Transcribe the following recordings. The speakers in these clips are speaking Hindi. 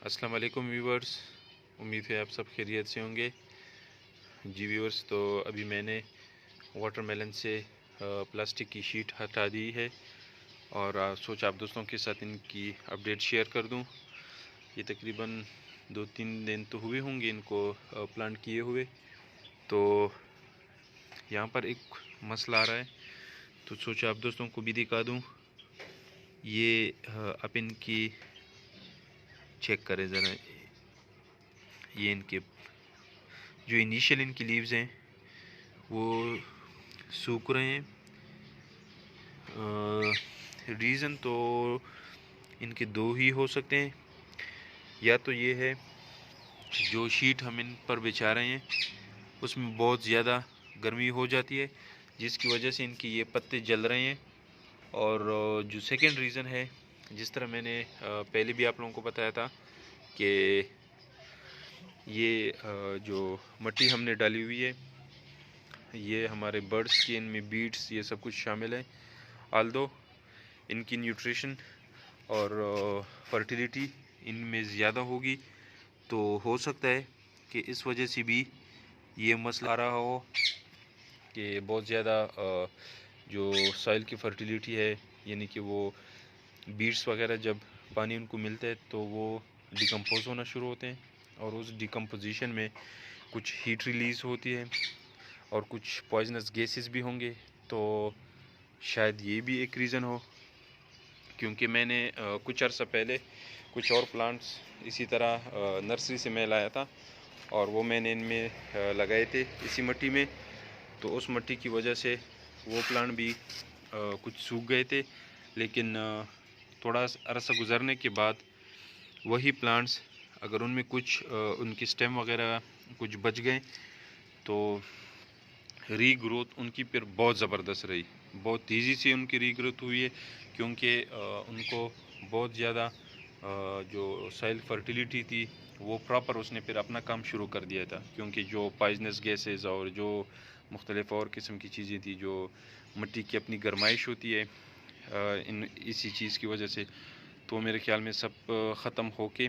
अस्सलाम वालेकुम व्यूवर्स, उम्मीद है आप सब खैरियत से होंगे। जी व्यूवर्स, तो अभी मैंने वाटरमेलन से प्लास्टिक की शीट हटा दी है और सोचा आप दोस्तों के साथ इनकी अपडेट शेयर कर दूं। ये तकरीबन 2-3 दिन तो हुए होंगे इनको प्लांट किए हुए। तो यहाँ पर एक मसला आ रहा है, तो सोचा आप दोस्तों को भी दिखा दूं। ये आप इनकी चेक करें ज़रा, ये इनके जो इनिशियल इनकी लीव्स हैं वो सूख रहे हैं। रीज़न तो इनके दो ही हो सकते हैं। या तो ये है जो शीट हम इन पर बिछा रहे हैं उसमें बहुत ज़्यादा गर्मी हो जाती है, जिसकी वजह से इनके ये पत्ते जल रहे हैं। और जो सेकंड रीज़न है, जिस तरह मैंने पहले भी आप लोगों को बताया था कि ये जो मिट्टी हमने डाली हुई है, ये हमारे बर्ड्स की इनमें बीड्स ये सब कुछ शामिल है। आल्दो इनकी न्यूट्रिशन और फर्टिलिटी इनमें ज़्यादा होगी, तो हो सकता है कि इस वजह से भी ये मसला आ रहा हो कि बहुत ज़्यादा जो सॉइल की फर्टिलिटी है, यानी कि वो बीड्स वगैरह जब पानी उनको मिलता है तो वो डिकम्पोज होना शुरू होते हैं, और उस डिकम्पोजिशन में कुछ हीट रिलीज़ होती है और कुछ पॉइजनस गैसेस भी होंगे। तो शायद ये भी एक रीज़न हो, क्योंकि मैंने कुछ अर्सा पहले कुछ और प्लांट्स इसी तरह नर्सरी से मैं लाया था और वो मैंने इनमें लगाए थे इसी मिट्टी में। तो उस मिट्टी की वजह से वो प्लांट भी कुछ सूख गए थे, लेकिन थोड़ा अरसा गुजरने के बाद वही प्लांट्स अगर उनमें कुछ उनकी स्टेम वगैरह कुछ बच गए तो रीग्रोथ उनकी फिर बहुत ज़बरदस्त रही। बहुत तेज़ी से उनकी रीग्रोथ हुई है, क्योंकि उनको बहुत ज़्यादा जो सॉइल फर्टिलिटी थी वो प्रॉपर उसने फिर अपना काम शुरू कर दिया था। क्योंकि जो पॉइजनस गैसेस और जो मुख्तलिफ़ और किस्म की चीज़ें थी, जो मिट्टी की अपनी गर्माइश होती है इन इसी चीज़ की वजह से, तो मेरे ख्याल में सब ख़त्म होके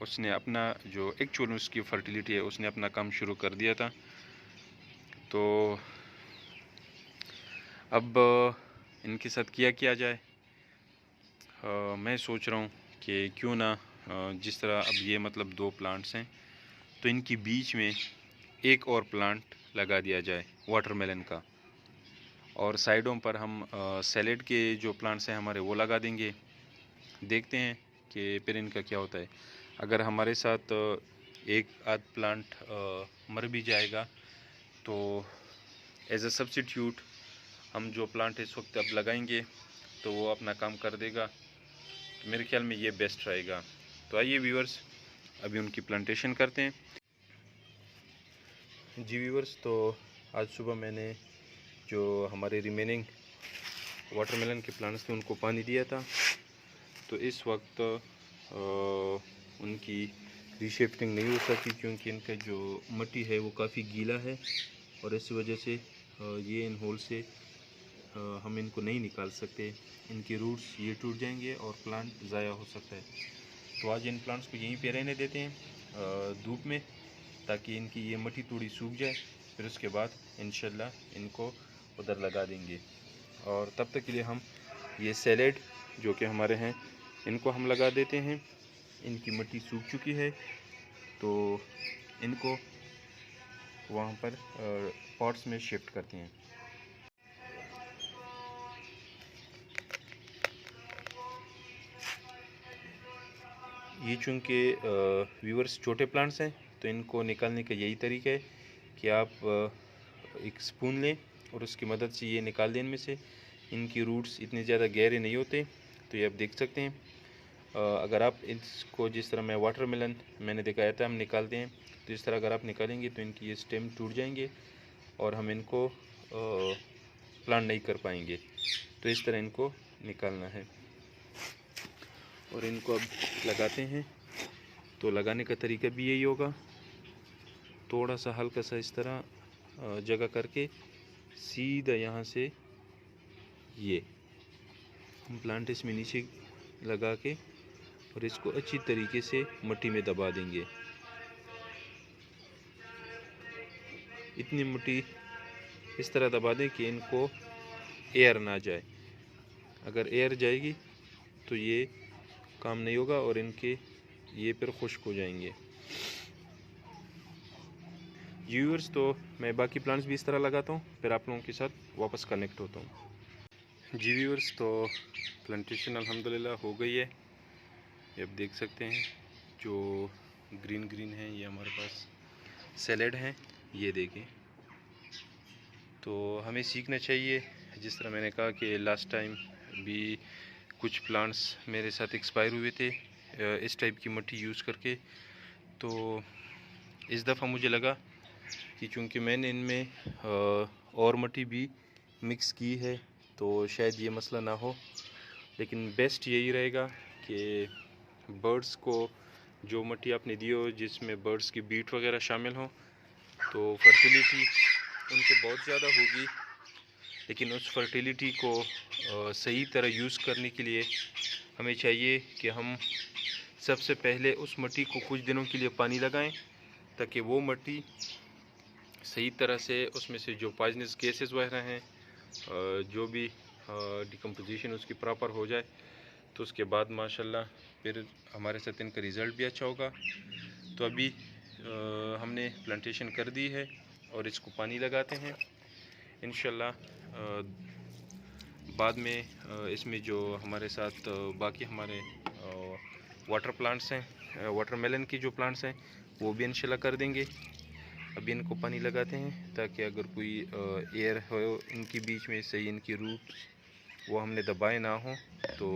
उसने अपना जो एक्चुअल उसकी फर्टिलिटी है उसने अपना काम शुरू कर दिया था। तो अब इनके साथ किया जाए। मैं सोच रहा हूँ कि क्यों ना जिस तरह अब ये मतलब 2 प्लांट्स हैं, तो इनकी बीच में एक और प्लांट लगा दिया जाए वाटरमेलन का, और साइडों पर हम सैलेड के जो प्लांट्स हैं हमारे वो लगा देंगे। देखते हैं कि फिर इनका क्या होता है। अगर हमारे साथ एक आध प्लांट मर भी जाएगा तो एज अ सब्स्टिट्यूट हम जो प्लांट इस वक्त अब लगाएंगे तो वो अपना काम कर देगा। तो मेरे ख्याल में ये बेस्ट रहेगा। तो आइए व्यूअर्स, अभी उनकी प्लांटेशन करते हैं। जी व्यूअर्स, तो आज सुबह मैंने जो हमारे रिमेनिंग वाटरमेलन के प्लांट्स थे उनको पानी दिया था। तो इस वक्त उनकी रीशिफ्टिंग नहीं हो सकी, क्योंकि इनका जो मिट्टी है वो काफ़ी गीला है, और इस वजह से ये इन होल से हम इनको नहीं निकाल सकते। इनके रूट्स ये टूट जाएंगे और प्लांट ज़ाया हो सकता है। तो आज इन प्लांट्स को यहीं पे रहने देते हैं धूप में, ताकि इनकी ये मिट्टी थोड़ी सूख जाए। फिर उसके बाद इंशाल्लाह इनको उधर लगा देंगे। और तब तक के लिए हम ये सैलेड जो कि हमारे हैं इनको हम लगा देते हैं। इनकी मिट्टी सूख चुकी है, तो इनको वहाँ पर पॉट्स में शिफ्ट करते हैं। ये चूँकि व्यूअर्स छोटे प्लांट्स हैं, तो इनको निकालने का यही तरीका है कि आप एक स्पून लें और उसकी मदद से ये निकाल दें इनमें से। इनकी रूट्स इतने ज़्यादा गहरे नहीं होते, तो ये आप देख सकते हैं। अगर आप इसको जिस तरह मैं वाटरमेलन मैंने दिखाया था हम निकालते हैं, तो इस तरह अगर आप निकालेंगे तो इनकी ये स्टेम टूट जाएंगे और हम इनको प्लांट नहीं कर पाएंगे। तो इस तरह इनको निकालना है और इनको अब लगाते हैं। तो लगाने का तरीका भी यही होगा, थोड़ा सा हल्का सा इस तरह जगह करके सीधा यहाँ से ये हम प्लांट इसमें नीचे लगा के और इसको अच्छी तरीके से मिट्टी में दबा देंगे। इतनी मिट्टी इस तरह दबा दें कि इनको एयर ना जाए। अगर एयर जाएगी तो ये काम नहीं होगा और इनके ये फिर खुश्क हो जाएंगे। व्यूअर्स, तो मैं बाकी प्लांट्स भी इस तरह लगाता हूँ, फिर आप लोगों के साथ वापस कनेक्ट होता हूँ। जी व्यूअर्स, तो प्लांटेशन अल्हम्दुलिल्लाह हो गई है। ये आप देख सकते हैं जो ग्रीन ग्रीन है, ये हमारे पास सैलेड हैं, ये देखें। तो हमें सीखना चाहिए, जिस तरह मैंने कहा कि लास्ट टाइम भी कुछ प्लांट्स मेरे साथ एक्सपायर हुए थे इस टाइप की मिट्टी यूज़ करके। तो इस दफ़ा मुझे लगा कि चूँकि मैंने इनमें और मिट्टी भी मिक्स की है तो शायद ये मसला ना हो, लेकिन बेस्ट यही रहेगा कि बर्ड्स को जो मिट्टी आपने दी हो जिसमें बर्ड्स की बीट वगैरह शामिल हो, तो फर्टिलिटी उनके बहुत ज़्यादा होगी। लेकिन उस फर्टिलिटी को सही तरह यूज़ करने के लिए हमें चाहिए कि हम सबसे पहले उस मिट्टी को कुछ दिनों के लिए पानी लगाएं, ताकि वो मिट्टी सही तरह से उसमें से जो पॉइजनस गैसेस वगैरह हैं, जो भी डिकम्पोजिशन उसकी प्रॉपर हो जाए, तो उसके बाद माशाल्लाह फिर हमारे साथ इनका रिज़ल्ट भी अच्छा होगा। तो अभी हमने प्लांटेशन कर दी है और इसको पानी लगाते हैं इंशाल्लाह। बाद में इसमें जो हमारे साथ बाकी हमारे वाटर प्लांट्स हैं, वाटरमेलन की जो प्लांट्स हैं, वो भी इंशाल्लाह कर देंगे। अभी इनको पानी लगाते हैं ताकि अगर कोई एयर हो इनके बीच में, सही इनकी रूट वो हमने दबाए ना हो, तो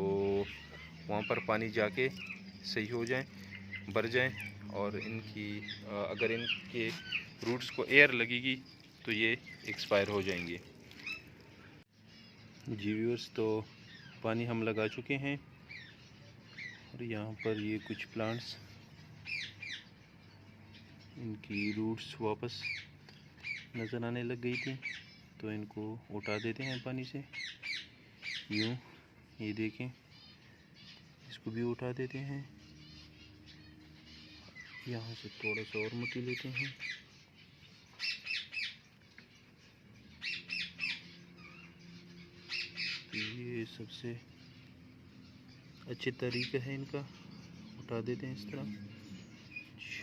वहाँ पर पानी जाके सही हो जाए, भर जाए। और इनकी अगर इनके रूट्स को एयर लगेगी तो ये एक्सपायर हो जाएंगे। जी व्यूअर्स, तो पानी हम लगा चुके हैं और यहाँ पर ये कुछ प्लांट्स, इनकी रूट्स वापस नज़र आने लग गई थी, तो इनको उठा देते हैं पानी से यूँ। ये देखें, इसको भी उठा देते हैं। यहाँ से थोड़ा सा और मिट्टी लेते हैं। ये सबसे अच्छे तरीका है इनका, उठा देते हैं इस तरह।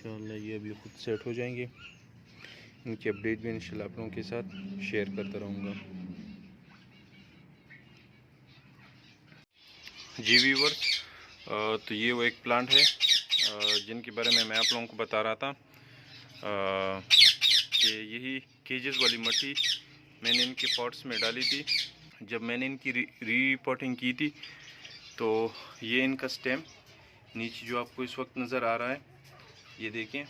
इंशाल्लाह ये अभी खुद सेट हो जाएंगे। इनकी अपडेट भी इंशाल्लाह आप लोगों के साथ शेयर करता रहूँगा। जी व्यूअर्स, तो ये वो एक प्लांट है जिनके बारे में मैं आप लोगों को बता रहा था कि यही केजेस वाली मिट्टी मैंने इनके पॉट्स में डाली थी। जब मैंने इनकी रीपॉटिंग की थी तो ये इनका स्टेम नीचे जो आपको इस वक्त नज़र आ रहा है, ये देखें,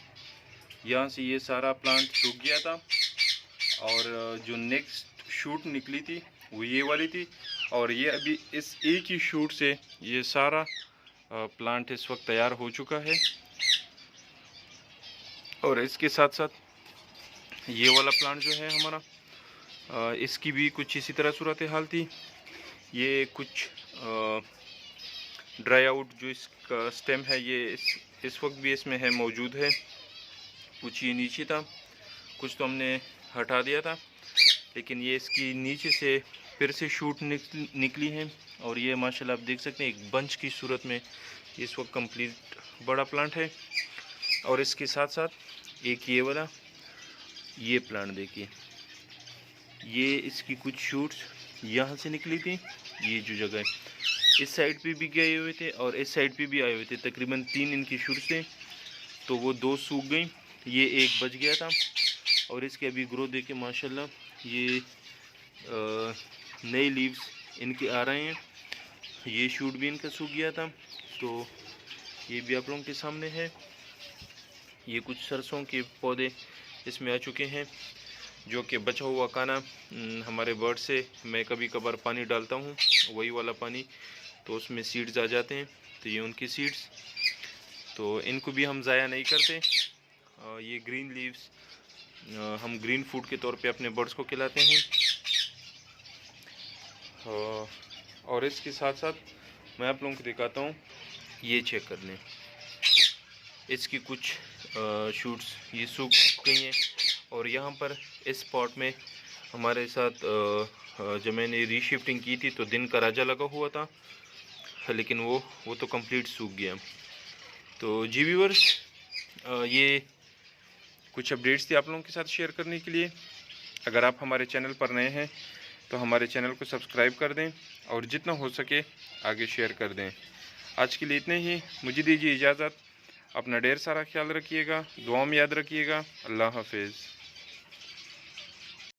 यहाँ से ये सारा प्लांट सूख गया था और जो नेक्स्ट शूट निकली थी वो ये वाली थी। और ये अभी इस एक ही शूट से ये सारा प्लांट इस वक्त तैयार हो चुका है। और इसके साथ साथ ये वाला प्लांट जो है हमारा, इसकी भी कुछ इसी तरह सूरत हाल थी। ये कुछ ड्राई आउट जो इसका स्टेम है ये इस वक्त भी इसमें है, मौजूद है। कुछ ये नीचे था, कुछ तो हमने हटा दिया था, लेकिन ये इसकी नीचे से फिर से शूट निकली है। और ये माशाल्लाह आप देख सकते हैं एक बंच की सूरत में इस वक्त कंप्लीट बड़ा प्लांट है। और इसके साथ साथ एक ये वाला ये प्लांट देखिए, ये इसकी कुछ शूट्स यहाँ से निकली थी। ये जो जगह है इस साइड पे भी गए हुए थे और इस साइड पे भी आए हुए थे, तकरीबन 3 इनकी शूट्स थे। तो वो 2 सूख गई, ये एक बच गया था। और इसके अभी ग्रोथ देखे माशाल्लाह, ये नए लीव्स इनके आ रहे हैं। ये शूट भी इनका सूख गया था, तो ये भी आप लोगों के सामने है। ये कुछ सरसों के पौधे इसमें आ चुके हैं, जो कि बचा हुआ खाना हमारे बर्ड से मैं कभी कभार पानी डालता हूँ, वही वाला पानी, तो उसमें सीड्स आ जाते हैं। तो ये उनकी सीड्स, तो इनको भी हम ज़ाया नहीं करते। ये ग्रीन लीव्स हम ग्रीन फूड के तौर पे अपने बर्ड्स को खिलाते हैं। और इसके साथ साथ मैं आप लोगों को दिखाता हूँ ये चेक कर लें, इसकी कुछ शूट्स ये सूख गई हैं। और यहाँ पर इस पॉट में हमारे साथ जब मैंने रीशिफ्टिंग की थी तो दिन का राजा लगा हुआ था, लेकिन वो तो कंप्लीट सूख गया। तो जी व्यूअर्स, ये कुछ अपडेट्स थी आप लोगों के साथ शेयर करने के लिए। अगर आप हमारे चैनल पर नए हैं तो हमारे चैनल को सब्सक्राइब कर दें और जितना हो सके आगे शेयर कर दें। आज के लिए इतने ही, मुझे दीजिए इजाज़त। अपना ढेर सारा ख्याल रखिएगा, दुआ में याद रखिएगा। अल्लाह हाफिज़।